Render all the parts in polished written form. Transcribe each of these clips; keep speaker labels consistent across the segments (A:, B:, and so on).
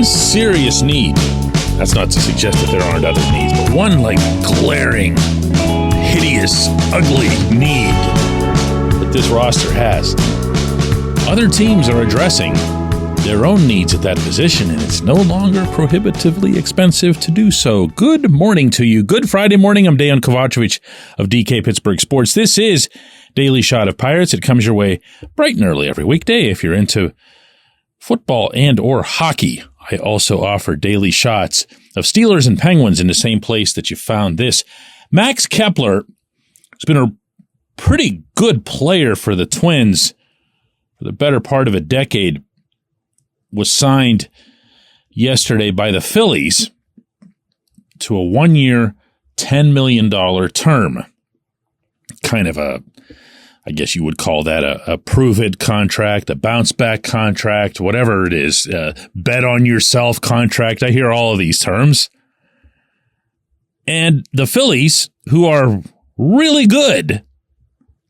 A: serious need. That's not to suggest that there aren't other needs, but one glaring, hideous, ugly need that this roster has. Other teams are addressing their own needs at that position, and it's no longer prohibitively expensive to do so. Good morning to you. Good Friday morning. I'm Dejan Kovacevic of DK Pittsburgh Sports. This is Daily Shot of Pirates. It comes your way bright and early every weekday if you're into football and or hockey. I also offer daily shots of Steelers and Penguins in the same place that you found this. Max Kepler has been a pretty good player for the Twins for the better part of a decade. Was signed yesterday by the Phillies to a 1-year, $10 million term. Kind of I guess you would call that a prove-it contract, a bounce-back contract, whatever it is, bet on yourself contract. I hear all of these terms. And the Phillies, who are really good,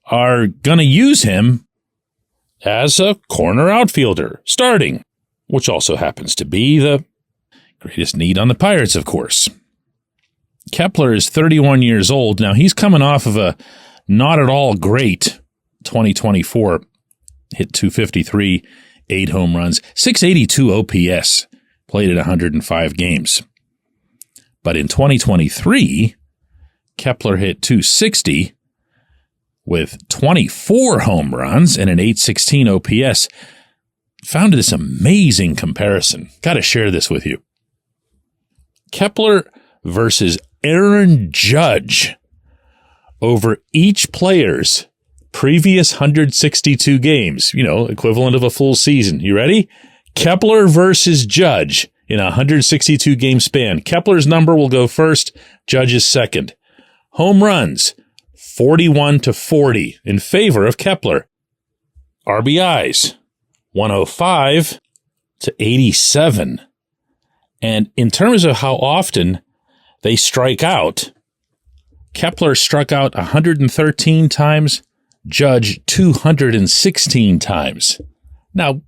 A: are going to use him as a corner outfielder, starting, which also happens to be the greatest need on the Pirates, of course. Kepler is 31 years old. Now, he's coming off of a not at all great 2024. Hit .253, 8 home runs, .682 OPS, played at 105 games. But in 2023, Kepler hit .260 with 24 home runs and an .816 OPS. Found this amazing comparison. Got to share this with you. Kepler versus Aaron Judge over each player's previous 162 games, equivalent of a full season. You ready? Kepler versus Judge in a 162 game span. Kepler's number will go first, Judge's second. Home runs, 41-40 in favor of Kepler. RBIs, 105-87. And in terms of how often they strike out, Kepler struck out 113 times, Judge 216 times. Now,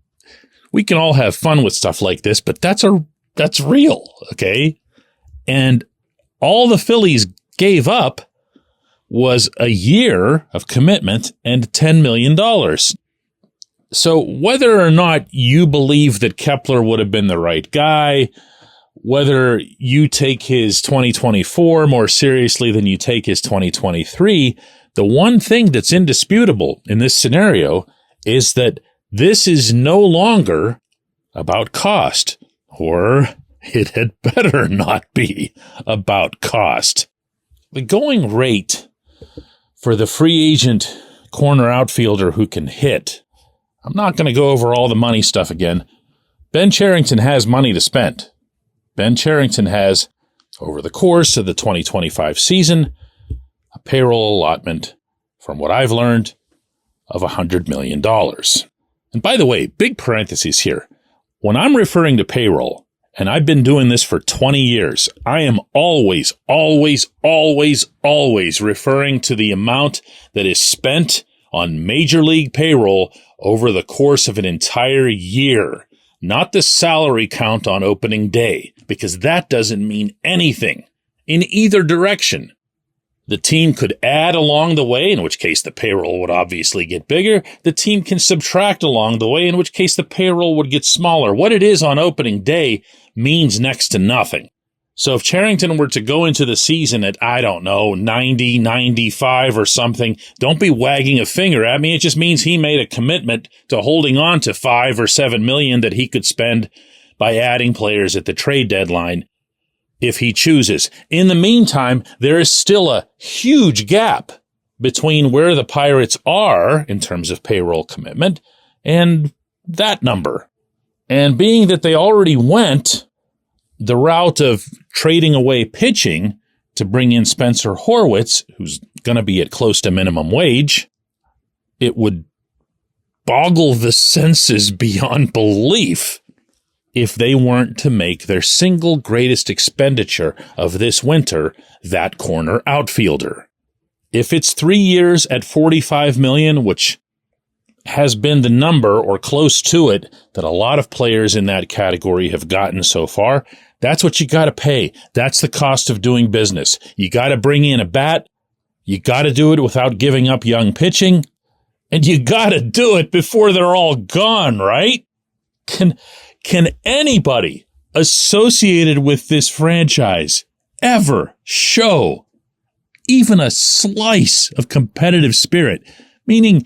A: we can all have fun with stuff like this, but that's real, okay? And all the Phillies gave up was a year of commitment and $10 million. So whether or not you believe that Kepler would have been the right guy, whether you take his 2024 more seriously than you take his 2023, the one thing that's indisputable in this scenario is that this is no longer about cost, or it had better not be about cost. The going rate for the free agent corner outfielder who can hit, I'm not going to go over all the money stuff again. Ben Cherington has money to spend. Ben Cherington has, over the course of the 2025 season, a payroll allotment, from what I've learned, of $100 million. And by the way, big parentheses here. When I'm referring to payroll, and I've been doing this for 20 years, I am always referring to the amount that is spent on Major League payroll over the course of an entire year, not the salary count on opening day, because that doesn't mean anything in either direction. The team could add along the way, in which case the payroll would obviously get bigger. The team can subtract along the way, in which case the payroll would get smaller. What it is on opening day means next to nothing. So if Cherington were to go into the season at, 90, 95 or something, don't be wagging a finger at me. It just means he made a commitment to holding on to $5 or $7 million that he could spend by adding players at the trade deadline if he chooses. In the meantime, there is still a huge gap between where the Pirates are in terms of payroll commitment and that number. And being that they already went the route of trading away pitching to bring in Spencer Horwitz, who's going to be at close to minimum wage, it would boggle the senses beyond belief if they weren't to make their single greatest expenditure of this winter that corner outfielder. If it's 3 years at $45 million, which has been the number or close to it that a lot of players in that category have gotten so far. That's what you got to pay. That's the cost of doing business. You got to bring in a bat. You got to do it without giving up young pitching. And you got to do it before they're all gone, right? Can anybody associated with this franchise ever show even a slice of competitive spirit? Meaning,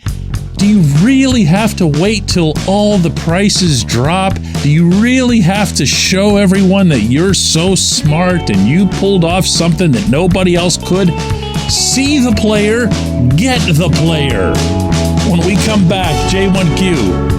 A: do you really have to wait till all the prices drop? Do you really have to show everyone that you're so smart and you pulled off something that nobody else could? See the player, get the player. When we come back, J1Q.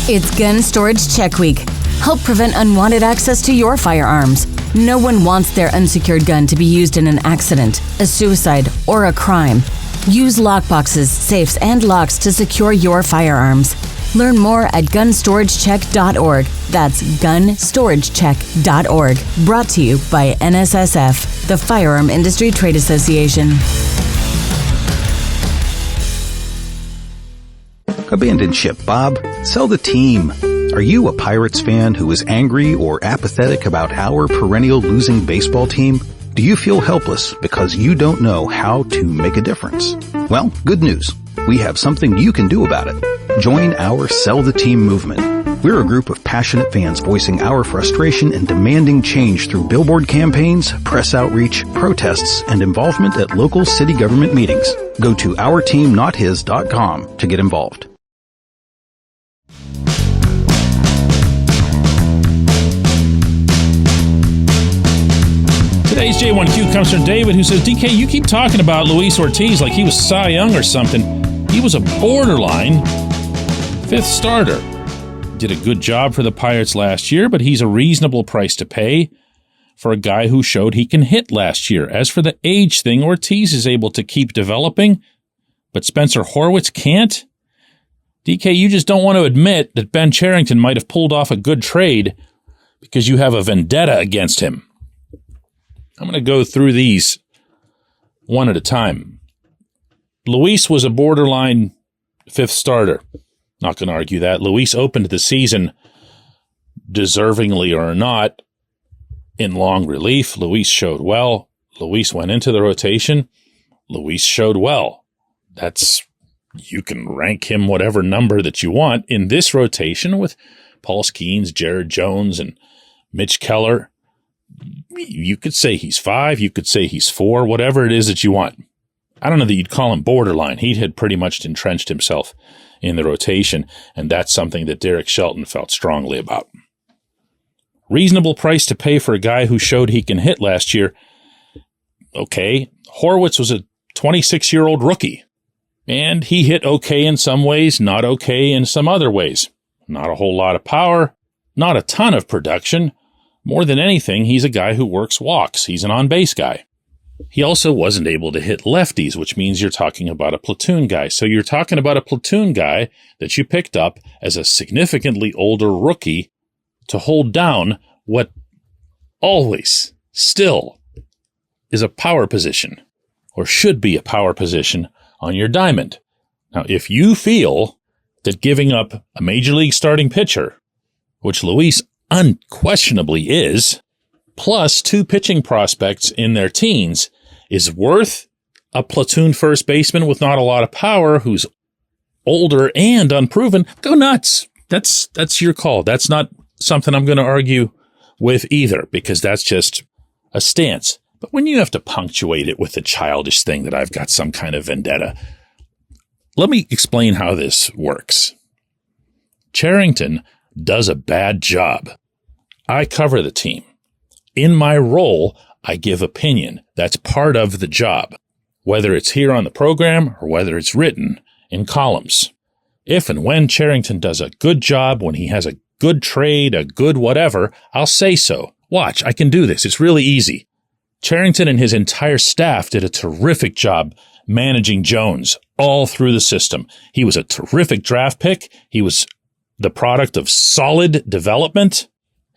B: It's Gun Storage Check Week. Help prevent unwanted access to your firearms. No one wants their unsecured gun to be used in an accident, a suicide, or a crime. Use lockboxes, safes, and locks to secure your firearms. Learn more at gunstoragecheck.org. That's gunstoragecheck.org. Brought to you by NSSF, the Firearm Industry Trade Association.
C: Abandon ship, Bob. Sell the team. Are you a Pirates fan who is angry or apathetic about our perennial losing baseball team? Do you feel helpless because you don't know how to make a difference? Well, good news. We have something you can do about it. Join our Sell the Team movement. We're a group of passionate fans voicing our frustration and demanding change through billboard campaigns, press outreach, protests, and involvement at local city government meetings. Go to OurTeamNotHis.com to get involved.
A: Today's J1Q comes from David, who says, DK, you keep talking about Luis Ortiz like he was Cy Young or something. He was a borderline fifth starter. Did a good job for the Pirates last year, but he's a reasonable price to pay for a guy who showed he can hit last year. As for the age thing, Ortiz is able to keep developing, but Spencer Horwitz can't. DK, you just don't want to admit that Ben Cherington might have pulled off a good trade because you have a vendetta against him. I'm going to go through these one at a time. Luis was a borderline fifth starter. Not going to argue that. Luis opened the season, deservingly or not, in long relief. Luis showed well. Luis went into the rotation. Luis showed well. You can rank him whatever number that you want in this rotation with Paul Skeens, Jared Jones, and Mitch Keller. You could say he's 5. You could say he's 4, whatever it is that you want. I don't know that you'd call him borderline. He had pretty much entrenched himself in the rotation, and that's something that Derek Shelton felt strongly about. Reasonable price to pay for a guy who showed he can hit last year. Okay, Horwitz was a 26-year-old rookie, and he hit okay in some ways, not okay in some other ways. Not a whole lot of power, not a ton of production. More than anything, he's a guy who works walks. He's an on-base guy. He also wasn't able to hit lefties, which means you're talking about a platoon guy. So you're talking about a platoon guy that you picked up as a significantly older rookie to hold down what always, still, is a power position, or should be a power position on your diamond. Now, if you feel that giving up a major league starting pitcher, which Luis unquestionably is, plus 2 pitching prospects in their teens, is worth a platoon first baseman with not a lot of power who's older and unproven, go nuts. That's your call. That's not something I'm going to argue with either, because that's just a stance. But when you have to punctuate it with the childish thing that I've got some kind of vendetta, let me explain how this works. Cherington does a bad job. I cover the team. In my role, I give opinion. That's part of the job, whether it's here on the program or whether it's written in columns. If and when Cherington does a good job, when he has a good trade, a good whatever, I'll say so. Watch, I can do this. It's really easy. Cherington and his entire staff did a terrific job managing Jones all through the system. He was a terrific draft pick. He was the product of solid development.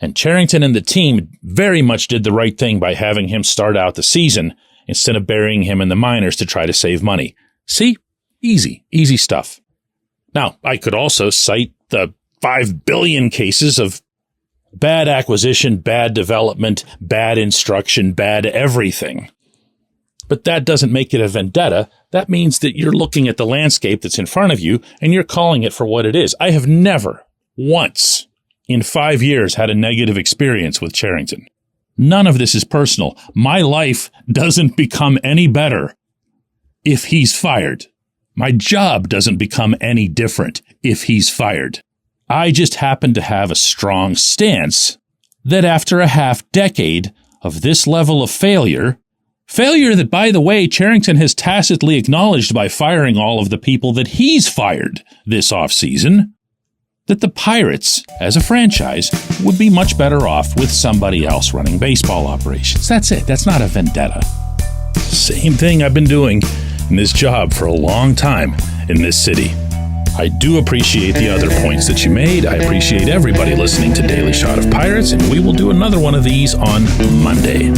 A: And Cherington and the team very much did the right thing by having him start out the season instead of burying him in the minors to try to save money. See? Easy stuff. Now, I could also cite the 5 billion cases of bad acquisition, bad development, bad instruction, bad everything. But that doesn't make it a vendetta. That means that you're looking at the landscape that's in front of you and you're calling it for what it is. I have never once in 5 years had a negative experience with Cherington. None of this is personal. My life doesn't become any better if he's fired. My job doesn't become any different if he's fired. I just happen to have a strong stance that after a half decade of this level of failure that, by the way, Cherington has tacitly acknowledged by firing all of the people that he's fired this offseason, that the Pirates, as a franchise, would be much better off with somebody else running baseball operations. That's it. That's not a vendetta. Same thing I've been doing in this job for a long time in this city. I do appreciate the other points that you made. I appreciate everybody listening to Daily Shot of Pirates, and we will do another one of these on Monday.